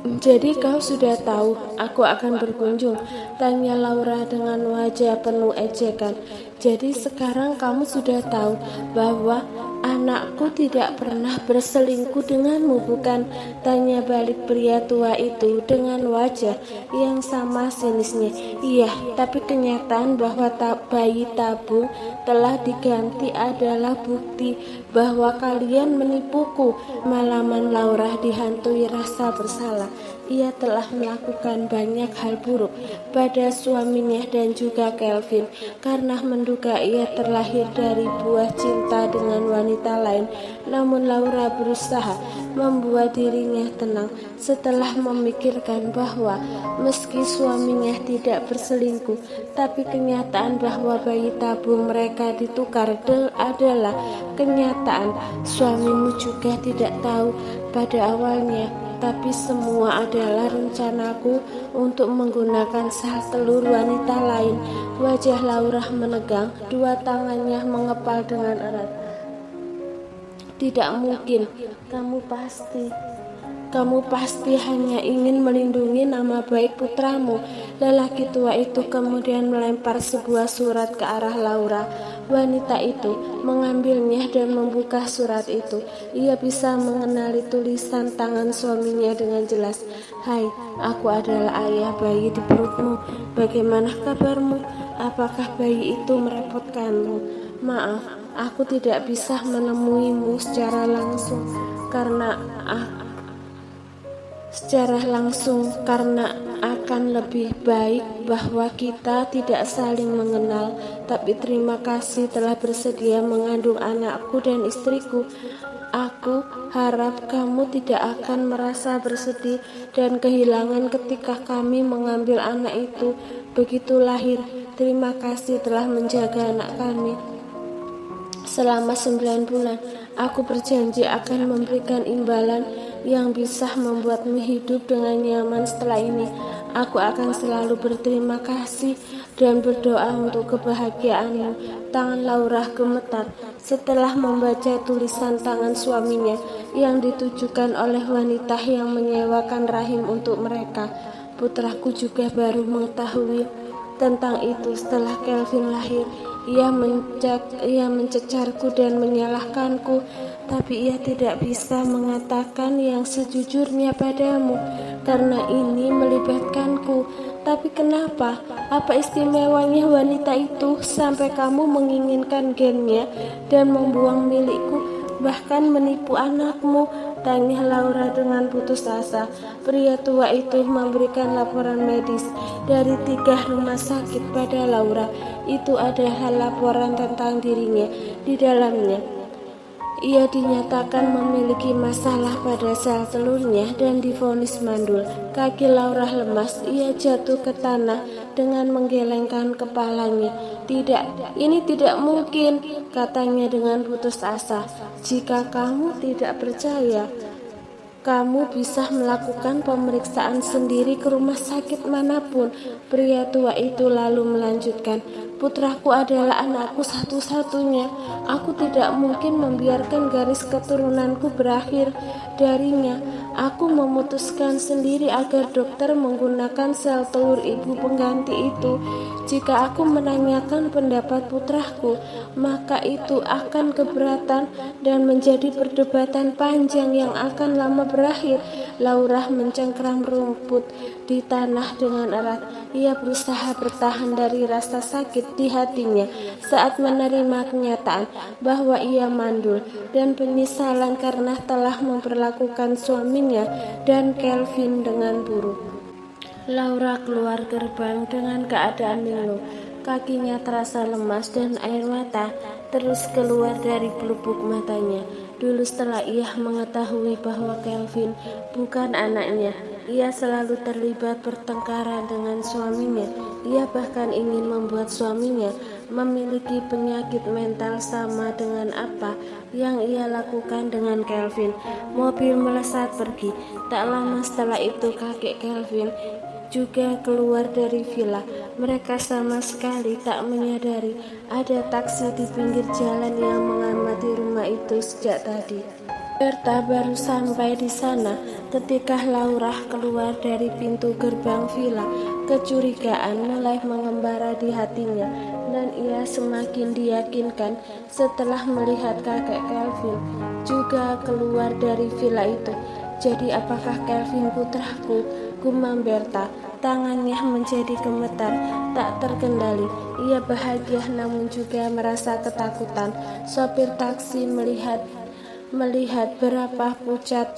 Jadi kau sudah tahu aku akan berkunjung, tanya Laura dengan wajah penuh ejekan. Jadi sekarang kamu sudah tahu bahwa anakku tidak pernah berselingkuh denganmu, bukan? Tanya balik pria tua itu dengan wajah yang sama sinisnya. Iya, tapi kenyataan bahwa bayi tabung telah diganti adalah bukti bahwa kalian menipuku. Malaman Laura dihantui rasa bersalah. Ia telah melakukan banyak hal buruk pada suaminya dan juga Kelvin karena menduga ia terlahir dari buah cinta dengan wanita lain. Namun Laura berusaha membuat dirinya tenang setelah memikirkan bahwa meski suaminya tidak berselingkuh, tapi kenyataan bahwa bayi tabung mereka ditukar adalah kenyataan. Suamimu juga tidak tahu pada awalnya, tapi semua adalah rencanaku untuk menggunakan sel telur wanita lain. Wajah Laura menegang, dua tangannya mengepal dengan erat. Tidak mungkin, kamu pasti hanya ingin melindungi nama baik putramu. Lelaki tua itu kemudian melempar sebuah surat ke arah Laura. Wanita itu mengambilnya dan membuka surat itu. Ia bisa mengenali tulisan tangan suaminya dengan jelas. Hai, aku adalah ayah bayi di perutmu. Bagaimana kabarmu? Apakah bayi itu merepotkanmu? Maaf, aku tidak bisa menemuimu secara langsung karena akan lebih baik bahwa kita tidak saling mengenal. Tapi terima kasih telah bersedia mengandung anakku dan istriku. Aku harap kamu tidak akan merasa bersedih dan kehilangan ketika kami mengambil anak itu begitu lahir. Terima kasih telah menjaga anak kami selama 9 bulan. Aku berjanji akan memberikan imbalan yang bisa membuatmu hidup dengan nyaman setelah ini. Aku akan selalu berterima kasih dan berdoa untuk kebahagiaanmu. Tangan Laura gemetar setelah membaca tulisan tangan suaminya yang ditujukan oleh wanita yang menyewakan rahim untuk mereka. Putraku juga baru mengetahui tentang itu setelah Kelvin lahir. Ia mencecarku dan menyalahkanku, tapi ia tidak bisa mengatakan yang sejujurnya padamu karena ini melibatkanku. Tapi kenapa? Apa istimewanya wanita itu sampai kamu menginginkan gennya dan membuang milikku, bahkan menipu anakmu? Tanya Laura dengan putus asa. Pria tua itu memberikan laporan medis dari 3 rumah sakit pada Laura. Itu adalah laporan tentang dirinya. Di dalamnya, ia dinyatakan memiliki masalah pada sel telurnya dan divonis mandul. Kaki Laura lemas. Ia jatuh ke tanah dengan menggelengkan kepalanya. Tidak, ini tidak mungkin, katanya dengan putus asa. Jika kamu tidak percaya, kamu bisa melakukan pemeriksaan sendiri ke rumah sakit manapun. Pria tua itu lalu melanjutkan, putraku adalah anakku satu-satunya. Aku tidak mungkin membiarkan garis keturunanku berakhir darinya. Aku memutuskan sendiri agar dokter menggunakan sel telur ibu pengganti itu. Jika aku menanyakan pendapat putraku, maka itu akan keberatan dan menjadi perdebatan panjang yang akan lama berakhir. Laura mencengkram rumput di tanah dengan erat. Ia berusaha bertahan dari rasa sakit di hatinya saat menerima kenyataan bahwa ia mandul dan penyesalan karena telah memperlakukan suaminya dan Kelvin dengan buruk. Laura keluar gerbang dengan keadaan linglung. Kakinya terasa lemas dan air mata terus keluar dari pelupuk matanya. Dulu setelah ia mengetahui bahwa Kelvin bukan anaknya, ia selalu terlibat pertengkaran dengan suaminya. Ia bahkan ingin membuat suaminya memiliki penyakit mental sama dengan apa yang ia lakukan dengan Kelvin. Mobil melesat pergi. Tak lama setelah itu kakek Kelvin juga keluar dari villa. Mereka sama sekali tak menyadari ada taksi di pinggir jalan yang mengamati rumah itu sejak tadi. Berta baru sampai di sana ketika Laura keluar dari pintu gerbang villa. Kecurigaan mulai mengembara di hatinya dan ia semakin diyakinkan setelah melihat kakek Kelvin juga keluar dari villa itu. Jadi apakah Kelvin putraku? Gumam Berta. Tangannya menjadi gemetar, tak terkendali. Ia bahagia namun juga merasa ketakutan. Sopir taksi melihat berapa pucat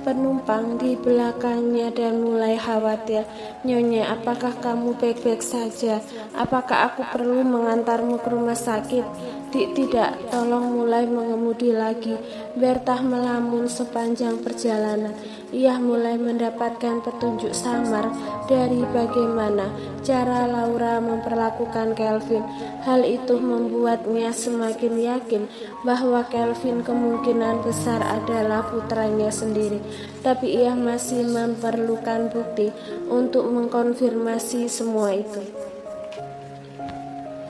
penumpang di belakangnya dan mulai khawatir. Nyonya, apakah kamu baik-baik saja? Apakah aku perlu mengantarmu ke rumah sakit? Tidak, tolong mulai mengemudi lagi. Bertah melamun sepanjang perjalanan. Ia mulai mendapatkan petunjuk samar dari bagaimana cara Laura memperlakukan Kelvin. Hal itu membuatnya semakin yakin bahwa Kelvin kemungkinan besar adalah putranya sendiri. Tapi ia masih memerlukan bukti untuk mengkonfirmasi semua itu.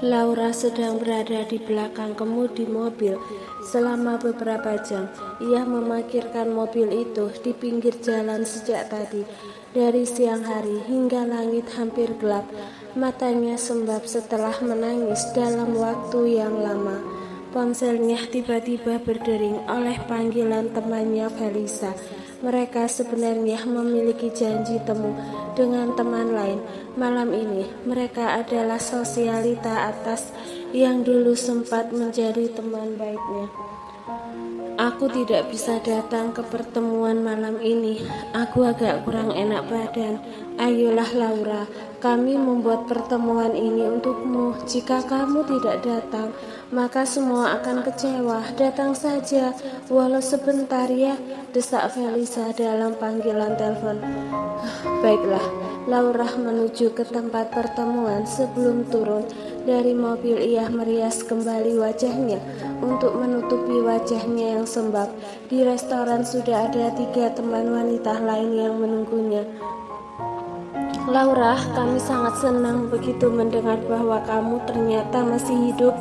Laura sedang berada di belakang kemudi mobil selama beberapa jam. Ia memarkirkan mobil itu di pinggir jalan sejak tadi. Dari siang hari hingga langit hampir gelap, matanya sembab setelah menangis dalam waktu yang lama. Ponselnya tiba-tiba berdering oleh panggilan temannya Felisa. Mereka sebenarnya memiliki janji temu dengan teman lain. Malam ini mereka adalah sosialita atas yang dulu sempat menjadi teman baiknya. Aku tidak bisa datang ke pertemuan malam ini. Aku agak kurang enak badan. Ayolah Laura, kami membuat pertemuan ini untukmu. Jika kamu tidak datang, maka semua akan kecewa. Datang saja, walau sebentar ya, desak Felisa dalam panggilan telepon. Baiklah, Laura menuju ke tempat pertemuan. Sebelum turun dari mobil, ia merias kembali wajahnya untuk menutupi wajahnya yang sembab. Di restoran sudah ada 3 teman wanita lain yang menunggunya. Laura, kami sangat senang begitu mendengar bahwa kamu ternyata masih hidup.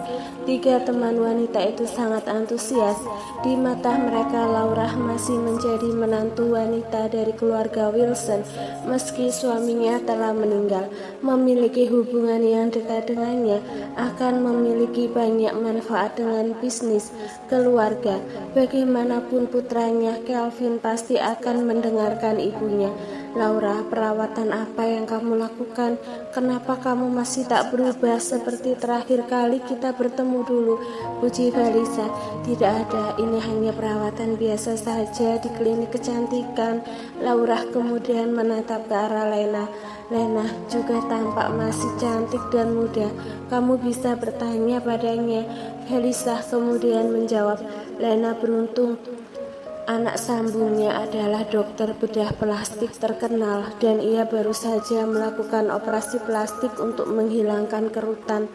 3 teman wanita itu sangat antusias. Di mata mereka, Laura masih menjadi menantu wanita dari keluarga Wilson. Meski suaminya telah meninggal, memiliki hubungan yang dekat dengannya akan memiliki banyak manfaat dengan bisnis keluarga. Bagaimanapun putranya, Kelvin pasti akan mendengarkan ibunya. Laura, perawatan apa yang kamu lakukan? Kenapa kamu masih tak berubah seperti terakhir kali kita bertemu dulu? Puji Felisa. Tidak ada, ini hanya perawatan biasa saja di klinik kecantikan. Laura kemudian menatap ke arah Lena. Lena juga tampak masih cantik dan muda. Kamu bisa bertanya padanya. Felisa kemudian menjawab. Lena beruntung. Anak sambungnya adalah dokter bedah plastik terkenal dan ia baru saja melakukan operasi plastik untuk menghilangkan kerutan.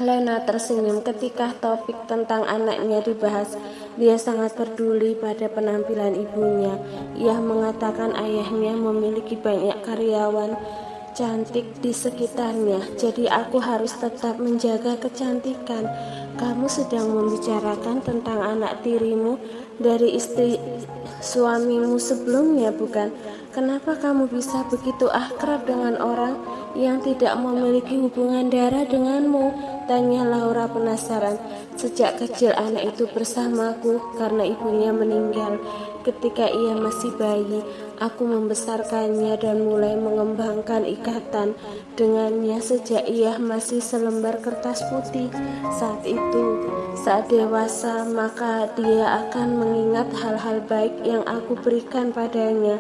Lena tersenyum ketika topik tentang anaknya dibahas. Dia sangat peduli pada penampilan ibunya. Ia mengatakan ayahnya memiliki banyak karyawan cantik di sekitarnya, jadi aku harus tetap menjaga kecantikan. Kamu sedang membicarakan tentang anak tirimu dari istri suamimu sebelumnya, bukan? Kenapa kamu bisa begitu akrab dengan orang yang tidak memiliki hubungan darah denganmu? Tanya Laura penasaran. Sejak kecil anak itu bersamaku karena ibunya meninggal ketika ia masih bayi. Aku membesarkannya dan mulai mengembangkan ikatan dengannya sejak ia masih selembar kertas putih. Saat dewasa, maka dia akan mengingat hal-hal baik yang aku berikan padanya.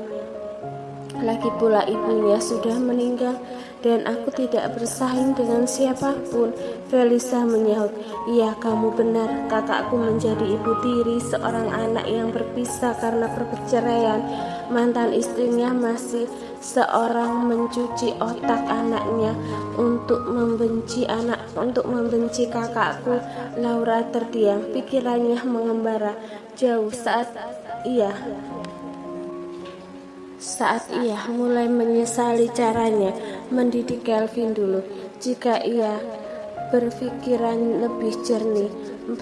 Lagi pula ibunya sudah meninggal dan aku tidak bersaing dengan siapapun. Felisa menyahut. Iya, kamu benar. Kakakku menjadi ibu tiri seorang anak yang berpisah karena perceraian. Mantan istrinya masih seorang mencuci otak anaknya untuk membenci kakakku. Laura terdiam, pikirannya mengembara jauh saat ia mulai menyesali caranya mendidik Kelvin dulu. Jika ia berpikiran lebih jernih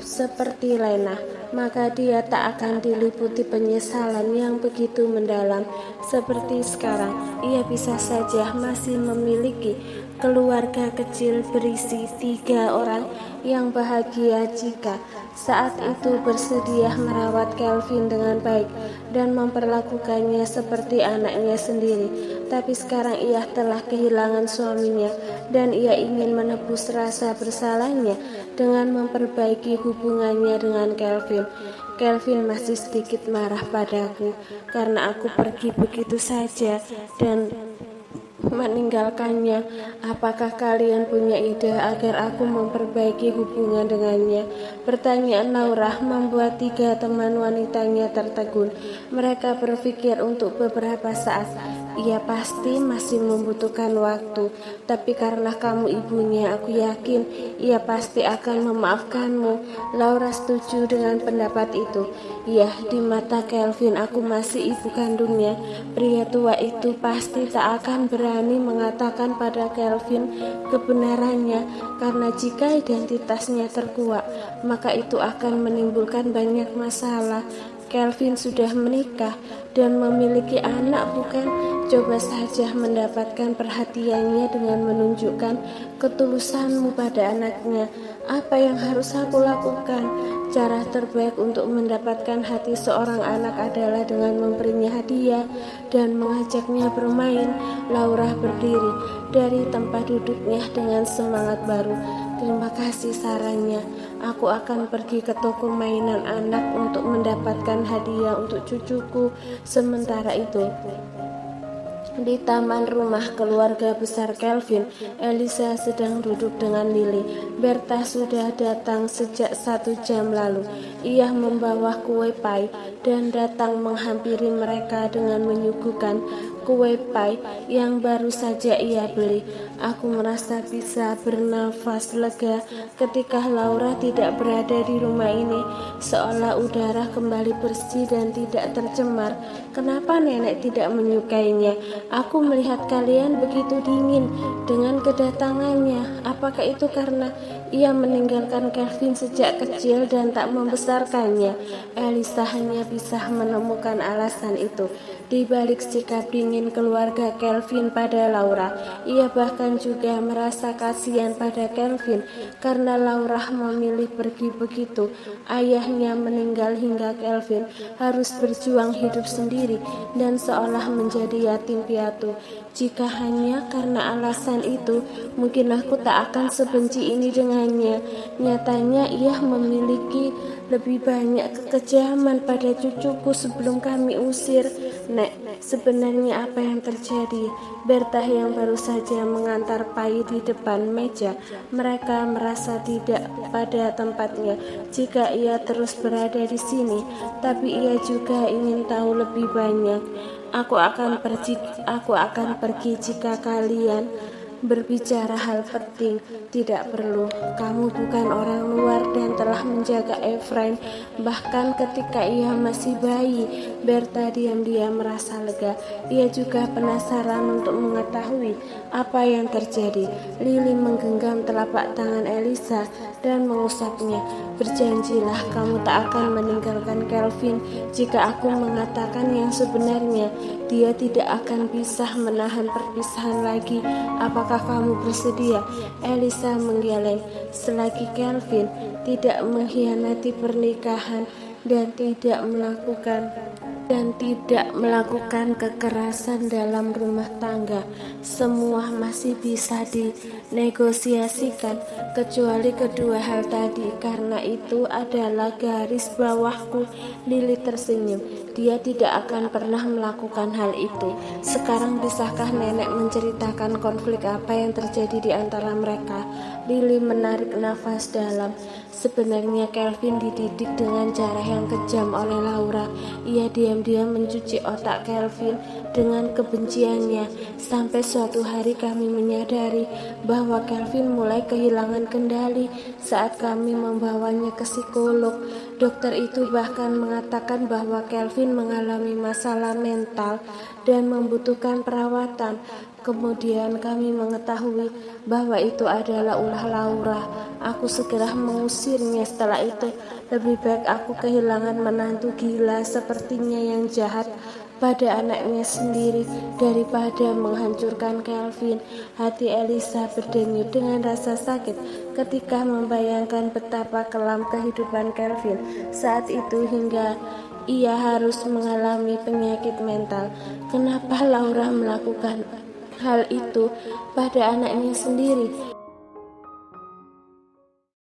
seperti Lena, maka dia tak akan diliputi penyesalan yang begitu mendalam seperti sekarang. Ia bisa saja masih memiliki keluarga kecil berisi 3 orang yang bahagia jika saat itu bersedia merawat Kelvin dengan baik dan memperlakukannya seperti anaknya sendiri. Tapi sekarang ia telah kehilangan suaminya dan ia ingin menebus rasa bersalahnya dengan memperbaiki hubungannya dengan Kelvin. Kelvin masih sedikit marah padaku karena aku pergi begitu saja dan meninggalkannya. Apakah kalian punya ide agar aku memperbaiki hubungan dengannya? Pertanyaan Laura membuat 3 teman wanitanya tertegun. Mereka berpikir untuk beberapa saat. Ia pasti masih membutuhkan waktu, tapi karena kamu ibunya, aku yakin ia pasti akan memaafkanmu. Laura setuju dengan pendapat itu. Ya, di mata Kelvin aku masih ibu kandungnya. Pria tua itu pasti tak akan berani mengatakan pada Kelvin kebenarannya, karena jika identitasnya terkuak, maka itu akan menimbulkan banyak masalah. Kelvin sudah menikah dan memiliki anak, bukan? Coba saja mendapatkan perhatiannya dengan menunjukkan ketulusanmu pada anaknya. Apa yang harus aku lakukan? Cara terbaik untuk mendapatkan hati seorang anak adalah dengan memberinya hadiah dan mengajaknya bermain. Laura berdiri dari tempat duduknya dengan semangat baru. Terima kasih sarannya. Aku akan pergi ke toko mainan anak untuk mendapatkan hadiah untuk cucuku. Sementara itu, di taman rumah keluarga besar Kelvin, Elisa sedang duduk dengan Lily. Berta sudah datang sejak 1 jam lalu. Ia membawa kue pie dan datang menghampiri mereka dengan menyuguhkan kue pie yang baru saja ia beli. Aku merasa bisa bernafas lega ketika Laura tidak berada di rumah ini, seolah udara kembali bersih dan tidak tercemar. Kenapa nenek tidak menyukainya? Aku melihat kalian begitu dingin dengan kedatangannya. Apakah itu karena ia meninggalkan Kelvin sejak kecil dan tak membesarkannya? Elisa hanya bisa menemukan alasan itu di balik sikap dingin keluarga Kelvin pada Laura. Ia bahkan juga merasa kasihan pada Kelvin karena Laura memilih pergi begitu ayahnya meninggal hingga Kelvin harus berjuang hidup sendiri dan seolah menjadi yatim piatu. Jika hanya karena alasan itu, mungkin aku tak akan sebenci ini dengannya. Nyatanya ia memiliki lebih banyak kekejaman pada cucuku sebelum kami usir. Nek, sebenarnya apa yang terjadi? Berta yang baru saja mengantar pai di depan meja. Mereka merasa tidak pada tempatnya jika ia terus berada di sini, tapi ia juga ingin tahu lebih banyak. Aku akan pergi jika kalian berbicara hal penting. Tidak perlu. Kamu bukan orang luar dan telah menjaga Efraim bahkan ketika ia masih bayi. Berta diam-diam merasa lega. Ia juga penasaran untuk mengetahui apa yang terjadi. Lily menggenggam telapak tangan Elisa dan mengusapnya. Berjanjilah kamu tak akan meninggalkan Kelvin. Jika aku mengatakan yang sebenarnya, dia tidak akan bisa menahan perpisahan lagi. Apakah kamu bersedia? Elisa menggeleng. Selagi Kelvin tidak mengkhianati pernikahan dan tidak melakukan kekerasan dalam rumah tangga, semua masih bisa dinegosiasikan kecuali kedua hal tadi. Karena itu adalah garis bawahku. Lily tersenyum. Dia tidak akan pernah melakukan hal itu. Sekarang bisakah nenek menceritakan konflik apa yang terjadi di antara mereka? Lily menarik nafas dalam. Sebenarnya Kelvin dididik dengan cara yang kejam oleh Laura. Ia diam-diam mencuci otak Kelvin dengan kebenciannya. Sampai suatu hari kami menyadari bahwa Kelvin mulai kehilangan kendali saat kami membawanya ke psikolog. Dokter itu bahkan mengatakan bahwa Kelvin mengalami masalah mental dan membutuhkan perawatan. Kemudian kami mengetahui bahwa itu adalah ulah Laura. Aku segera mengusirnya. Setelah itu, lebih baik aku kehilangan menantu gila sepertinya yang jahat pada anaknya sendiri daripada menghancurkan Kelvin. Hati Elisa berdenyut dengan rasa sakit ketika membayangkan betapa kelam kehidupan Kelvin saat itu hingga ia harus mengalami penyakit mental. Kenapa Laura melakukan hal itu pada anaknya sendiri?